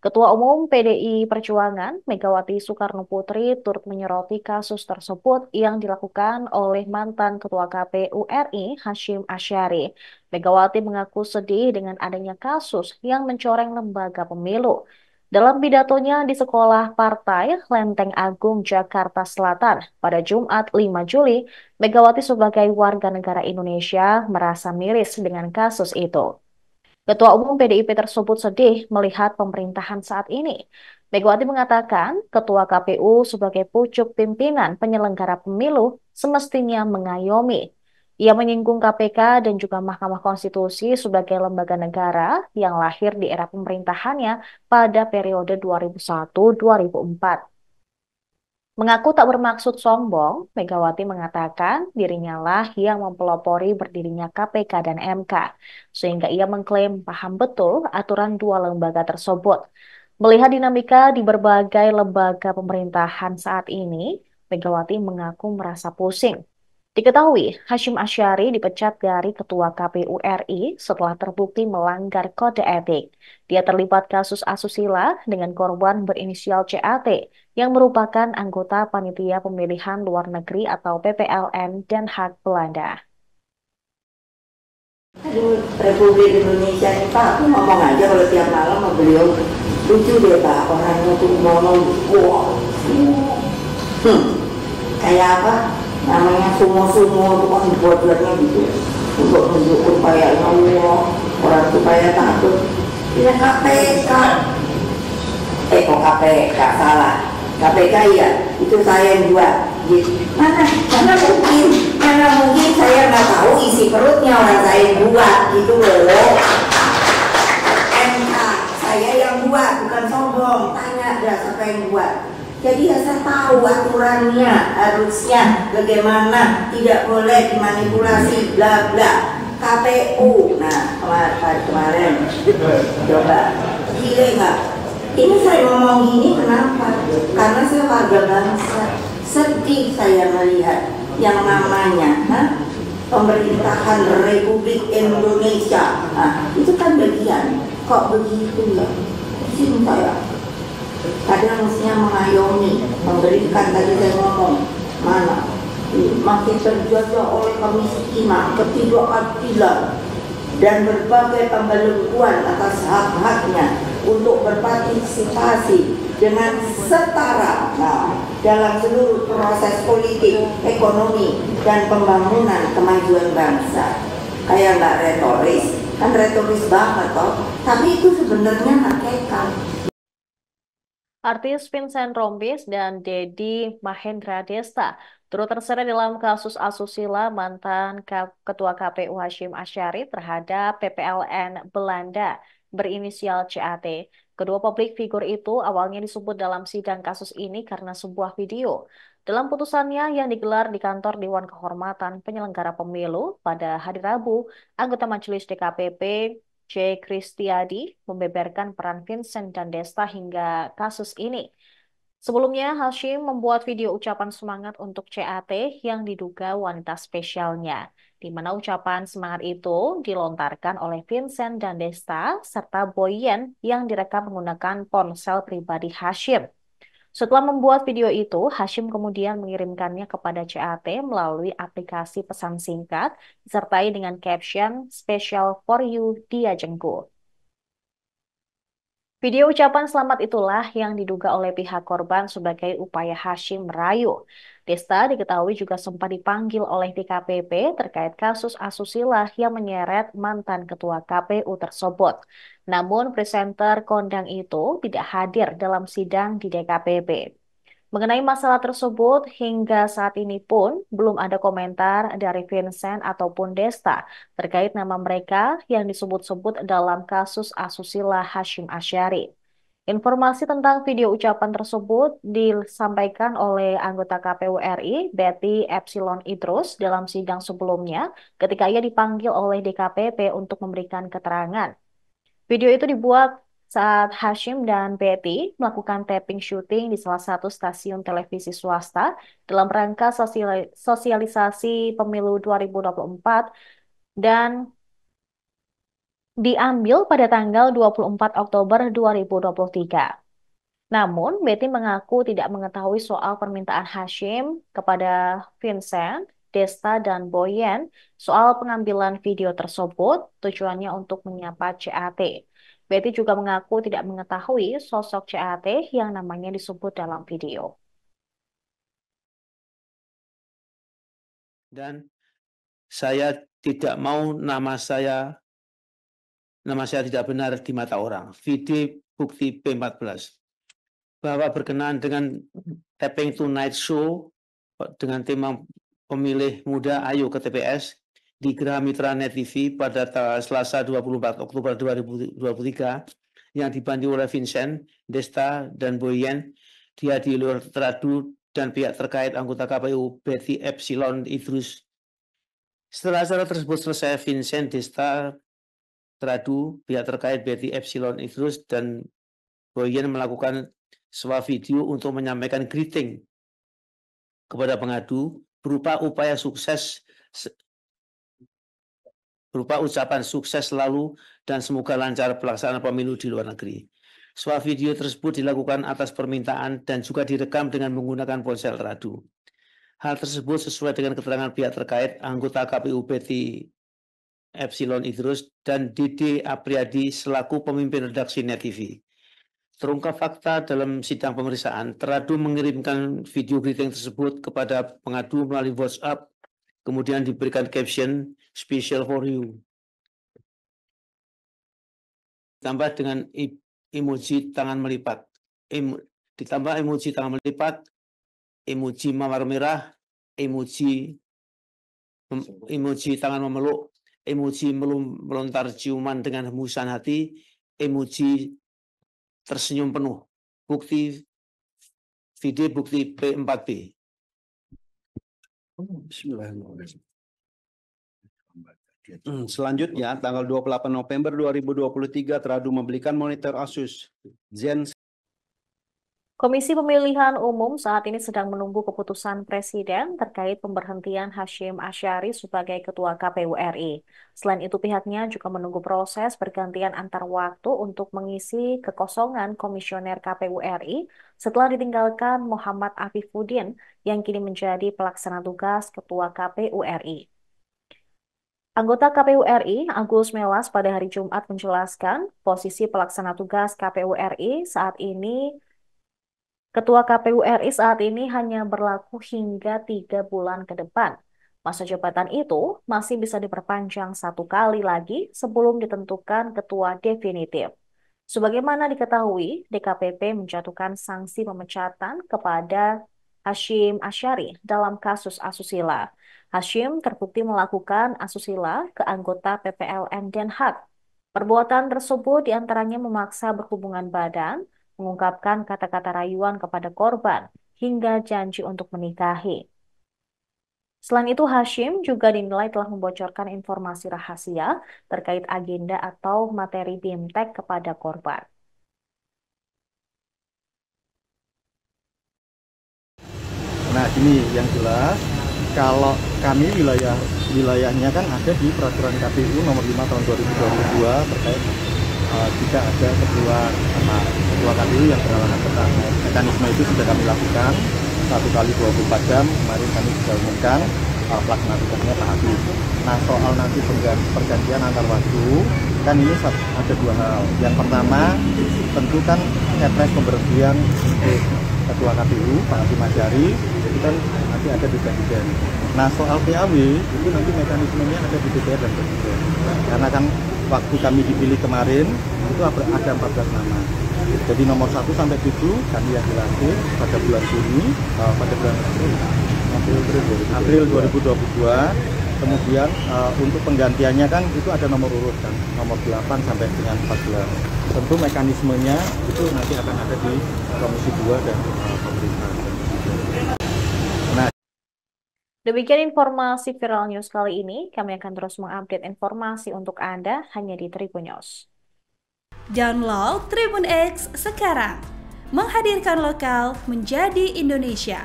Ketua Umum PDI Perjuangan, Megawati Soekarnoputri, turut menyoroti kasus tersebut yang dilakukan oleh mantan Ketua KPU RI, Hashim Asyari. Megawati mengaku sedih dengan adanya kasus yang mencoreng lembaga pemilu. Dalam pidatonya di Sekolah Partai Lenteng Agung, Jakarta Selatan pada Jumat 5 Juli, Megawati sebagai warga negara Indonesia merasa miris dengan kasus itu. Ketua Umum PDIP tersebut sedih melihat pemerintahan saat ini. Megawati mengatakan, Ketua KPU sebagai pucuk pimpinan penyelenggara pemilu semestinya mengayomi. Ia menyinggung KPK dan juga Mahkamah Konstitusi sebagai lembaga negara yang lahir di era pemerintahannya pada periode 2001-2004. Mengaku tak bermaksud sombong, Megawati mengatakan dirinya lah yang mempelopori berdirinya KPK dan MK, sehingga ia mengklaim paham betul aturan dua lembaga tersebut. Melihat dinamika di berbagai lembaga pemerintahan saat ini, Megawati mengaku merasa pusing. Diketahui, Hashim Asyari dipecat dari Ketua KPU RI setelah terbukti melanggar kode etik. Dia terlibat kasus asusila dengan korban berinisial CAT yang merupakan anggota Panitia Pemilihan Luar Negeri atau PPLN Den Haag, Belanda. Aduh, Republik Indonesia ini Pak, aku ngomong aja kalau tiap malam sama beliau. Lucu deh Pak, orangnya tuh ngomong, wah, hmm, kayak apa? Namanya sumo-sumo itu kan dibuat-buatnya gitu. Untuk menunjukkan kayaknya, wah, orang supaya takut. Tidak KPK. Kok KPK, salah. KPK ya, itu saya yang buat. Gitu. Mana mungkin saya nggak tahu isi perutnya orang saya yang buat gitu loh. MK saya yang buat, bukan sombong. Tanya dah siapa yang buat. Jadi ya saya tahu aturannya, harusnya bagaimana, tidak boleh dimanipulasi, bla bla. KPU, nah kemarin coba gile nggak? Ini saya ngomong gini kenapa? Karena saya warga bangsa. Sedih saya melihat yang namanya pemerintahan Republik Indonesia. Nah, itu kan bagian. Kok begitu ya? Sini saya. Kadang mestinya mengayomi, memberikan tadi saya ngomong mana makin terjajah oleh kemiskinan, ketidakadilan, dan berbagai pembelengguan atas hak-haknya untuk berpartisipasi dengan setara dalam seluruh proses politik, ekonomi, dan pembangunan kemajuan bangsa. Kayak nggak retoris, kan retoris banget toh, tapi itu sebenarnya hakikat. Artis Vincent Rombis dan Dedi Mahendra Desta turut terseret dalam kasus asusila mantan Ketua KPU Hashim Asyari terhadap PPLN Belanda berinisial CAT. Kedua publik figur itu awalnya disebut dalam sidang kasus ini karena sebuah video. Dalam putusannya yang digelar di kantor Dewan Kehormatan Penyelenggara Pemilu pada hari Rabu, anggota Majelis DKPP C. Kristiadi membeberkan peran Vincent dan Desta hingga kasus ini. Sebelumnya, Hashim membuat video ucapan semangat untuk CAT yang diduga wanita spesialnya, di mana ucapan semangat itu dilontarkan oleh Vincent dan Desta serta Boyen yang direkam menggunakan ponsel pribadi Hashim. Setelah membuat video itu, Hashim kemudian mengirimkannya kepada CAT melalui aplikasi pesan singkat, disertai dengan caption "Special for you, Dia Jenggo". Video ucapan selamat itulah yang diduga oleh pihak korban sebagai upaya Hashim merayu. Desta diketahui juga sempat dipanggil oleh DKPP terkait kasus asusila yang menyeret mantan ketua KPU tersebut. Namun presenter kondang itu tidak hadir dalam sidang di DKPP. Mengenai masalah tersebut, hingga saat ini pun belum ada komentar dari Vincent ataupun Desta terkait nama mereka yang disebut-sebut dalam kasus asusila Hashim Asyari. Informasi tentang video ucapan tersebut disampaikan oleh anggota KPU RI, Betty Epsilon Idrus, dalam sidang sebelumnya ketika ia dipanggil oleh DKPP untuk memberikan keterangan. Video itu dibuat saat Hashim dan Betty melakukan taping syuting di salah satu stasiun televisi swasta dalam rangka sosialisasi pemilu 2024 dan diambil pada tanggal 24 Oktober 2023. Namun, Betty mengaku tidak mengetahui soal permintaan Hashim kepada Vincent, Desta, dan Boyen soal pengambilan video tersebut tujuannya untuk menyapa CAT. Betty juga mengaku tidak mengetahui sosok CAT yang namanya disebut dalam video. Dan saya tidak mau nama saya tidak benar di mata orang. Video bukti P14 bahwa berkenaan dengan Tapping Tonight Show dengan tema pemilih muda ayo ke TPS di Geraha Mitra Net TV pada Selasa 24 Oktober 2023 yang dibantu oleh Vincent, Desta, dan Boyen, dihadiri oleh Teradu dan pihak terkait anggota KPU Betty Epsilon Idrus. Setelah acara tersebut selesai, Vincent, Desta, Teradu, pihak terkait Betty Epsilon Idrus, dan Boyen melakukan sebuah video untuk menyampaikan greeting kepada pengadu berupa ucapan sukses selalu dan semoga lancar pelaksanaan pemilu di luar negeri. Sebuah video tersebut dilakukan atas permintaan dan juga direkam dengan menggunakan ponsel Teradu. Hal tersebut sesuai dengan keterangan pihak terkait anggota KPU Betty Epsilon Idrus dan Dede Apriyadi selaku pemimpin redaksi Net TV. Terungkap fakta dalam sidang pemeriksaan, Teradu mengirimkan video greeting tersebut kepada pengadu melalui WhatsApp, kemudian diberikan caption special for you. Ditambah dengan emoji tangan melipat, ditambah emoji tangan melipat, emoji mawar merah, emoji tangan memeluk, emoji melontar ciuman dengan hembusan hati, emoji tersenyum penuh. Video bukti P4B. Bismillahirrahmanirrahim. Selanjutnya, tanggal 28 November 2023, Teradu membelikan monitor Asus Zen. Komisi Pemilihan Umum saat ini sedang menunggu keputusan Presiden terkait pemberhentian Hashim Asyari sebagai Ketua KPU RI. Selain itu, pihaknya juga menunggu proses pergantian antar waktu untuk mengisi kekosongan Komisioner KPU RI setelah ditinggalkan Muhammad Afifuddin yang kini menjadi pelaksana tugas Ketua KPU RI. Anggota KPU RI, Agus Melas, pada hari Jumat menjelaskan posisi pelaksana tugas KPU RI saat ini Ketua KPU RI saat ini hanya berlaku hingga 3 bulan ke depan. Masa jabatan itu masih bisa diperpanjang 1 kali lagi sebelum ditentukan ketua definitif. Sebagaimana diketahui, DKPP menjatuhkan sanksi pemecatan kepada Hashim Asyari dalam kasus asusila. Hashim terbukti melakukan asusila ke anggota PPLN Den Haag. Perbuatan tersebut diantaranya memaksa berhubungan badan, mengungkapkan kata-kata rayuan kepada korban, hingga janji untuk menikahi. Selain itu, Hashim juga dinilai telah membocorkan informasi rahasia terkait agenda atau materi BIMTEK kepada korban. Nah, ini yang jelas, kalau kami wilayahnya kan ada di Peraturan KPU nomor 5 tahun 2022 terkait jika ada ketua KPU yang berhalangan bertanggung. Mekanisme itu sudah kami lakukan 1 kali 24 jam. Kemarin kami sudah umumkan pelaksana tugasnya Pak Habib. Nah, soal nanti pergantian antar waktu, kan ini ada 2 hal. Yang pertama, tentu kan kepres pemberhentian untuk Ketua KPU Pak Hashim Asyari itu kan nanti ada di Presiden. Nah, soal PAW itu nanti mekanismenya ada di DPR dan Presiden. Karena kan waktu kami dipilih kemarin itu ada 14 nama. Jadi nomor 1 sampai 7 kami yang dilantik pada bulan Juni, pada bulan April 2022. Kemudian untuk penggantiannya kan itu ada nomor urut kan, nomor 8 sampai dengan 14. Tentu mekanismenya itu nanti akan ada di Komisi 2 dan pemerintah. Nah, demikian informasi Viral News kali ini. Kami akan terus mengupdate informasi untuk Anda hanya di Tribun News. Download Tribun X sekarang, menghadirkan lokal menjadi Indonesia.